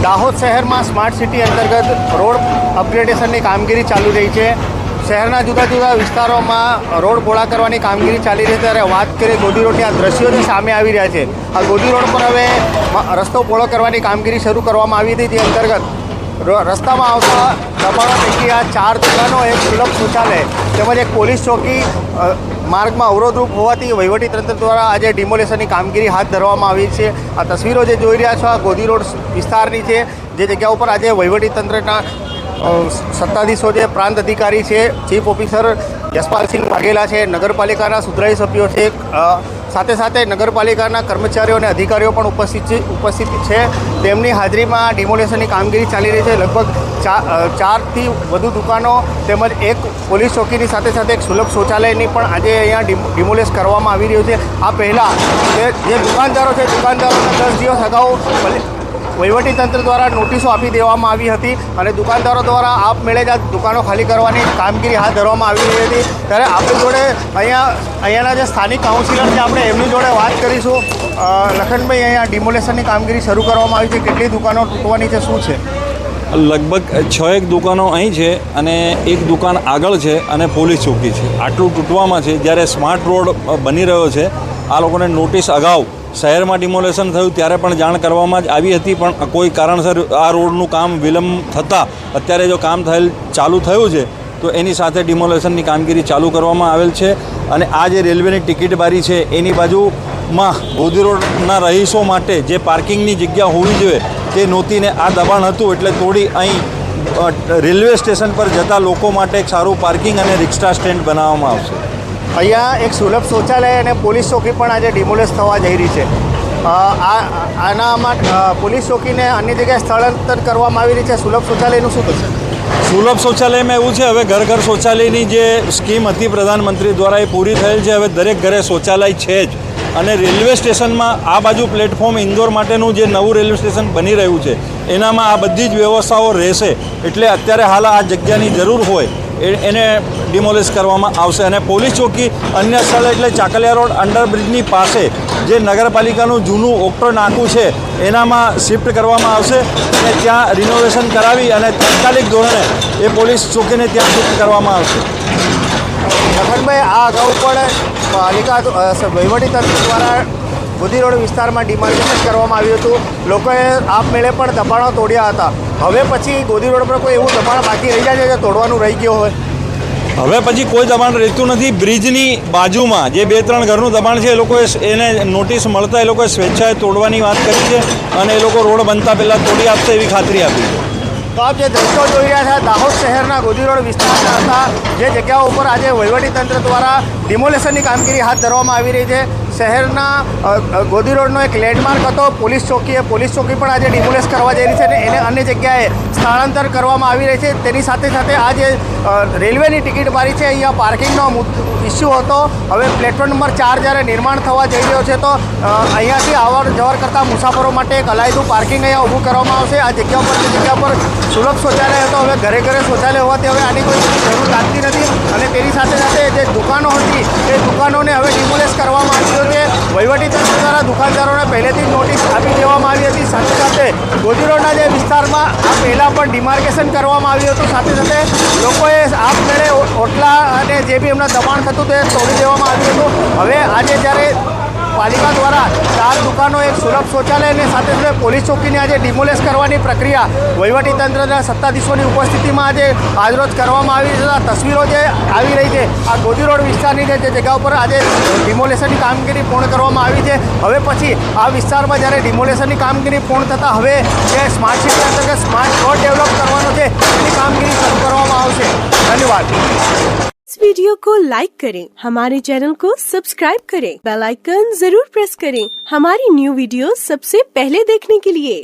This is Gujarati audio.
દાહોદ શહેરમાં સ્માર્ટ સિટી અંતર્ગત રોડ અપગ્રેડેશનની કામગીરી ચાલુ રહી છે। શહેરના જુદા જુદા વિસ્તારોમાં રોડ પહોળા કરવાની કામગીરી ચાલી રહી છે। ત્યારે વાત કરીએ ગોદી રોડની આ દ્રશ્યો જે સામે આવી રહ્યા છે, આ ગોદી રોડ પર હવે રસ્તો પહોળો કરવાની કામગીરી શરૂ કરવામાં આવી હતી। જે અંતર્ગત રસ્તામાં આવતા દબાણો પૈકી આ 4 દુકાનો, એક સુલભ શૌચાલય તેમજ એક પોલીસ ચોકી માર્ગમાં અવરોધરૂપ હોવાથી વહીવટીતંત્ર દ્વારા આજે ડિમોલેશનની કામગીરી હાથ ધરવામાં આવી છે। આ તસવીરો જે જોઈ રહ્યા છો આ ગોદી રોડ વિસ્તારની છે, જે જગ્યા ઉપર આજે વહીવટીતંત્રના સત્તાધીશો છે, પ્રાંત અધિકારી છે, ચીફ ઓફિસર યશપાલસિંહ વાઘેલા છે, નગરપાલિકાના સુધરાઈ સભ્યો છે, સાથે સાથે નગરપાલિકાના કર્મચારીઓ અને અધિકારીઓ પણ ઉપસ્થિત છે। તેમની હાજરીમાં ડિમોલેશનની કામગીરી ચાલી રહી છે। લગભગ 4 થી વધુ દુકાનો તેમજ એક પોલીસ ચોકીની સાથે સાથે એક સુલભ શૌચાલયની પણ આજે અહીંયા ડિમોલેશ કરવામાં આવી રહ્યું છે। આ પહેલાં જે દુકાનદારો છે, દુકાનદારોને 10 દિવસ અગાઉ વહીવટીતંત્ર દ્વારા નોટિસો આપી દેવામાં આવી હતી અને દુકાનદારો દ્વારા આપમેળે જ આ દુકાનો ખાલી કરવાની કામગીરી હાથ ધરવામાં આવી રહી હતી। ત્યારે આપણી જોડે અહીંયાના જે સ્થાનિક કાઉન્સિલર છે, આપણે એમની જોડે વાત કરીશું। લખનભાઈ, અહીંયા ડિમોલેશનની કામગીરી શરૂ કરવામાં આવી છે, કેટલી દુકાનો તૂટવાની છે, શું છે? લગભગ 6 દુકાનો અહીં છે અને એક દુકાન આગળ છે અને પોલીસ ચોકી છે। આટલું તૂટવામાં છે। જ્યારે સ્માર્ટ રોડ બની રહ્યો છે, આ લોકોને નોટિસ અગાઉ શહેરમાં ડિમોલેશન થયું ત્યારે પણ જાણ કરવામાં જ આવી હતી, પણ કોઈ કારણસર આ રોડનું કામ વિલંબ થતાં અત્યારે જો કામ ચાલુ થયું છે તો એની સાથે ડિમોલેશનની કામગીરી ચાલુ કરવામાં આવેલ છે। અને આ જે રેલવેની ટિકિટ બારી છે એની બાજુમાં ગોદી રોડના રહીશો માટે જે પાર્કિંગની જગ્યા હોવી જોઈએ તે નહોતીને આ દબાણ હતું, એટલે તોડી અહીં રેલવે સ્ટેશન પર જતા લોકો માટે એક સારું પાર્કિંગ અને રિક્ષા સ્ટેન્ડ બનાવવામાં આવશે। અહીંયા એક સુલભ શૌચાલય અને પોલીસ ચોકી પણ આજે ડિમોલેશ થવા જઈ રહી છે। આનામાં પોલીસ ચોકીને અન્ય જગ્યાએ સ્થળાંતર કરવામાં આવી રહી છે। સુલભ શૌચાલયનું શું થશે? સુલભ શૌચાલયમાં એવું છે, હવે ઘર ઘર શૌચાલયની જે સ્કીમ હતી પ્રધાનમંત્રી દ્વારા એ પૂરી થયેલ છે। હવે દરેક ઘરે શૌચાલય છે જ। અને રેલવે સ્ટેશનમાં આ બાજુ પ્લેટફોર્મ ઇન્દોર માટેનું જે નવું રેલવે સ્ટેશન બની રહ્યું છે એનામાં આ બધી જ વ્યવસ્થાઓ રહેશે। એટલે અત્યારે હાલ આ જગ્યાની જરૂર હોય એને ડિમોલિશ કરવામાં આવશે। અને પોલીસ ચોકી અન્ય સ્થળ એટલે ચાકલિયા રોડ અંડરબ્રિજની પાસે જે નગરપાલિકાનું જૂનું ઓક્ટો નાકું છે એનામાં શિફ્ટ કરવામાં આવશે અને ત્યાં રિનોવેશન કરાવી અને તાત્કાલિક ધોરણે એ પોલીસ ચોકીને ત્યાં શિફ્ટ કરવામાં આવશે। લખનભાઈ, આ અગાઉ પણ પાલિકા વહીવટીતંત્ર દ્વારા ગોદી રોડ વિસ્તારમાં ડિમાર્કેશન કરવામાં આવ્યું હતું। લોકોએ આપમેળે પણ દબાણો તોડ્યા હતા। હવે પછી ગોદી રોડ પર કોઈ એવું દબાણ બાકી રહી જાય છે જે તોડવાનું રહી ગયો હોય? હવે પછી કોઈ દબાણ રહેતું નથી। બ્રિજની બાજુમાં જે 2-3 ઘરનું દબાણ છે એ લોકોએ એને નોટિસ મળતા એ લોકોએ સ્વેચ્છાએ તોડવાની વાત કરી છે અને એ લોકો રોડ બનતા પહેલાં તોડી આપશે એવી ખાતરી આપી છે। તો આપ જે દ્રશ્યો જોઈ રહ્યા છે દાહોદ શહેરના ગોદી રોડ વિસ્તારના હતા, જે જગ્યાઓ ઉપર આજે વહીવટીતંત્ર દ્વારા ડિમોલેશનની કામગીરી હાથ ધરવામાં આવી રહી છે। શહેરના ગોદી રોડનો એક લેન્ડમાર્ક હતો પોલીસ ચોકી, એ પોલીસ ચોકી પણ આજે ડિમોલેશ કરવા જઈ રહી છે અને એને અન્ય જગ્યાએ સ્થળાંતર કરવામાં આવી રહી છે। તેની સાથે સાથે આ જે રેલવેની ટિકિટ બારી છે, અહીંયા પાર્કિંગનો ઇસ્યુ હતો। હવે પ્લેટફોર્મ નંબર 4 જ્યારે નિર્માણ થવા જઈ રહ્યો છે તો અહીંયાથી અવર જવર કરતા મુસાફરો માટે એક અલાયદું પાર્કિંગ અહીંયા ઊભું કરવામાં આવશે। આ જગ્યા પર સુલભ શૌચાલય હતો, હવે ઘરે ઘરે શૌચાલય હોવાથી હવે આની કોઈ જરૂર લાગતી નથી। અને તેની સાથે સાથે જે દુકાનો હતી એ દુકાનોને હવે ડિમોલેશ કરવામાં આવી છે। વહીવટીતંત્ર દ્વારા દુકાનદારોને પહેલેથી જ નોટિસ આપી દેવામાં આવી હતી। સાથે સાથે ગોદી રોડના જે વિસ્તારમાં આ પહેલાં પણ ડિમાર્કેશન કરવામાં આવ્યું હતું। સાથે સાથે લોકોએ આપમેળે ઓટલા અને જે બી એમના દબાણ થતું તે તોડી દેવામાં આવ્યું હતું। હવે આજે જ્યારે પાલિકા દ્વારા 4 દુકાનો, એક સુલભ શૌચાલય અને સાથે સાથે પોલીસ ચોકીને આજે ડિમોલેશ કરવાની પ્રક્રિયા વહીવટીતંત્રના સત્તાધીશોની ઉપસ્થિતિમાં આજે આજરોજ કરવામાં આવી છે। આ તસવીરો જે આવી રહી છે આ ગોદી રોડ વિસ્તારની જે જગ્યા ઉપર આજે ડિમોલેશનની કામગીરી પૂર્ણ કરવામાં આવી છે। હવે પછી આ વિસ્તારમાં જ્યારે ડિમોલેશનની કામગીરી પૂર્ણ થતાં હવે જે સ્માર્ટ સિટી અંતર્ગત સ્માર્ટ રોડ ડેવલપ કરવાનો છે એની કામગીરી શરૂ કરવામાં આવશે। ધન્યવાદ। इस वीडियो को लाइक करें, हमारे चैनल को सब्सक्राइब करें, बेल आइकन जरूर प्रेस करें हमारी न्यू वीडियो सबसे पहले देखने के लिए।